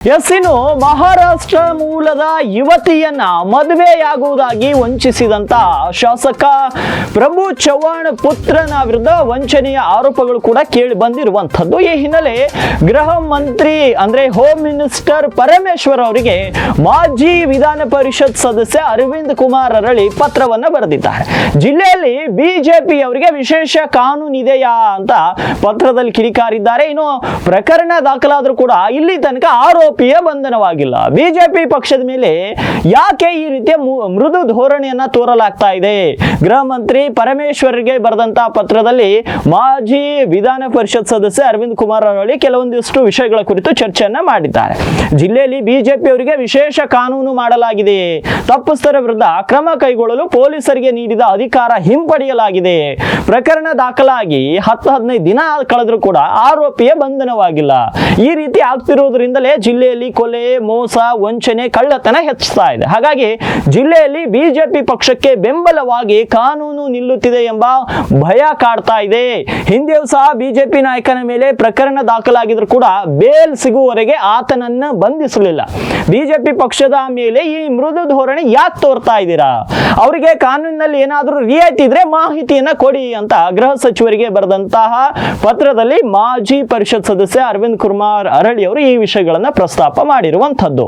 ಇನ್ನು ಮಹಾರಾಷ್ಟ್ರ ಮೂಲದ ಯುವತಿಯನ್ನ ಮದುವೆಯಾಗುವುದಾಗಿ ವಂಚಿಸಿದಂತ ಶಾಸಕ ಪ್ರಭು ಚವ್ಹಾಣ್ ಪುತ್ರನ ವಿರುದ್ಧ ವಂಚನೆಯ ಆರೋಪಗಳು ಕೂಡ ಕೇಳಿ ಬಂದಿರುವಂತದ್ದು. ಈ ಹಿನ್ನೆಲೆ ಗೃಹ ಮಂತ್ರಿ ಅಂದ್ರೆ ಹೋಮ್ ಮಿನಿಸ್ಟರ್ ಪರಮೇಶ್ವರ್ ಅವರಿಗೆ ಮಾಜಿ ವಿಧಾನ ಪರಿಷತ್ ಸದಸ್ಯ ಅರವಿಂದ್ ಕುಮಾರ್ ಅರಳಿ ಪತ್ರವನ್ನ ಬರೆದಿದ್ದಾರೆ. ಜಿಲ್ಲೆಯಲ್ಲಿ ಬಿಜೆಪಿ ಅವರಿಗೆ ವಿಶೇಷ ಕಾನೂನು ಇದೆಯಾ ಅಂತ ಪತ್ರದಲ್ಲಿ ಕಿಡಿಕಾರಿದ್ದಾರೆ. ಇನ್ನು ಪ್ರಕರಣ ದಾಖಲಾದರೂ ಕೂಡ ಇಲ್ಲಿ ತನಕ ಆರೋಪಿಯ ಬಂಧನವಾಗಿಲ್ಲ. ಬಿಜೆಪಿ ಪಕ್ಷದ ಮೇಲೆ ಯಾಕೆ ಈ ರೀತಿಯ ಮೃದು ಧೋರಣೆಯನ್ನ ತೋರಲಾಗ್ತಾ ಇದೆ? ಗೃಹ ಮಂತ್ರಿ ಪರಮೇಶ್ವರ್ಗೆ ಬರೆದಂತಹ ಪತ್ರದಲ್ಲಿ ಮಾಜಿ ವಿಧಾನ ಪರಿಷತ್ ಸದಸ್ಯ ಅರವಿಂದ್ ಕುಮಾರ್ ಅರಳಿ ಕೆಲವೊಂದಿಷ್ಟು ವಿಷಯಗಳ ಕುರಿತು ಚರ್ಚೆಯನ್ನ ಮಾಡಿದ್ದಾರೆ. ಜಿಲ್ಲೆಯಲ್ಲಿ ಬಿಜೆಪಿ ಅವರಿಗೆ ವಿಶೇಷ ಕಾನೂನು ಮಾಡಲಾಗಿದೆ, ತಪ್ಪಿಸ್ಥರ ವಿರುದ್ಧ ಕ್ರಮ ಕೈಗೊಳ್ಳಲು ಪೊಲೀಸರಿಗೆ ನೀಡಿದ ಅಧಿಕಾರ ಹಿಂಪಡೆಯಲಾಗಿದೆ, ಪ್ರಕರಣ ದಾಖಲಾಗಿ 10-15 ದಿನ ಕಳೆದರೂ ಕೂಡ ಆರೋಪಿಯ ಬಂಧನವಾಗಿಲ್ಲ. ಈ ರೀತಿ ಆಗ್ತಿರುವುದರಿಂದಲೇ ಜಿಲ್ಲೆಯಲ್ಲಿ ಕೊಲೆ, ಮೋಸ, ವಂಚನೆ, ಕಳ್ಳತನ ಹೆಚ್ಚುತ್ತಾ ಇದೆ. ಹಾಗಾಗಿ ಜಿಲ್ಲೆಯಲ್ಲಿ ಬಿಜೆಪಿ ಪಕ್ಷಕ್ಕೆ ಬೆಂಬಲವಾಗಿ ಕಾನೂನು ನಿಲ್ಲುತ್ತಿದೆ ಎಂಬ ಭಯ ಕಾಡ್ತಾ ಇದೆ. ಹಿಂದೆಯೂ ಸಹ ಬಿಜೆಪಿ ನಾಯಕನ ಮೇಲೆ ಪ್ರಕರಣ ದಾಖಲಾಗಿದ್ರು ಕೂಡ ಬೇಲ್ ಸಿಗುವವರೆಗೆ ಆತನನ್ನ ಬಂಧಿಸಲಿಲ್ಲ. ಬಿಜೆಪಿ ಪಕ್ಷದ ಮೇಲೆ ಈ ಮೃದು ಧೋರಣೆ ಯಾಕೆ ತೋರ್ತಾ ಇದ್ದೀರಾ? ಅವರಿಗೆ ಕಾನೂನಿನಲ್ಲಿ ಏನಾದರೂ ರಿಯಾಯಿತಿ ಇದ್ರೆ ಮಾಹಿತಿಯನ್ನ ಕೊಡಿ ಅಂತ ಗೃಹ ಸಚಿವರಿಗೆ ಬರೆದಂತಹ ಪತ್ರದಲ್ಲಿ ಮಾಜಿ ಪರಿಷತ್ ಸದಸ್ಯ ಅರವಿಂದ್ ಕುಮಾರ್ ಅರಳಿ ಅವರು ಈ ವಿಷಯಗಳನ್ನ ಪ್ರಸ್ತಾಪ ಮಾಡಿರುವಂತದ್ದು.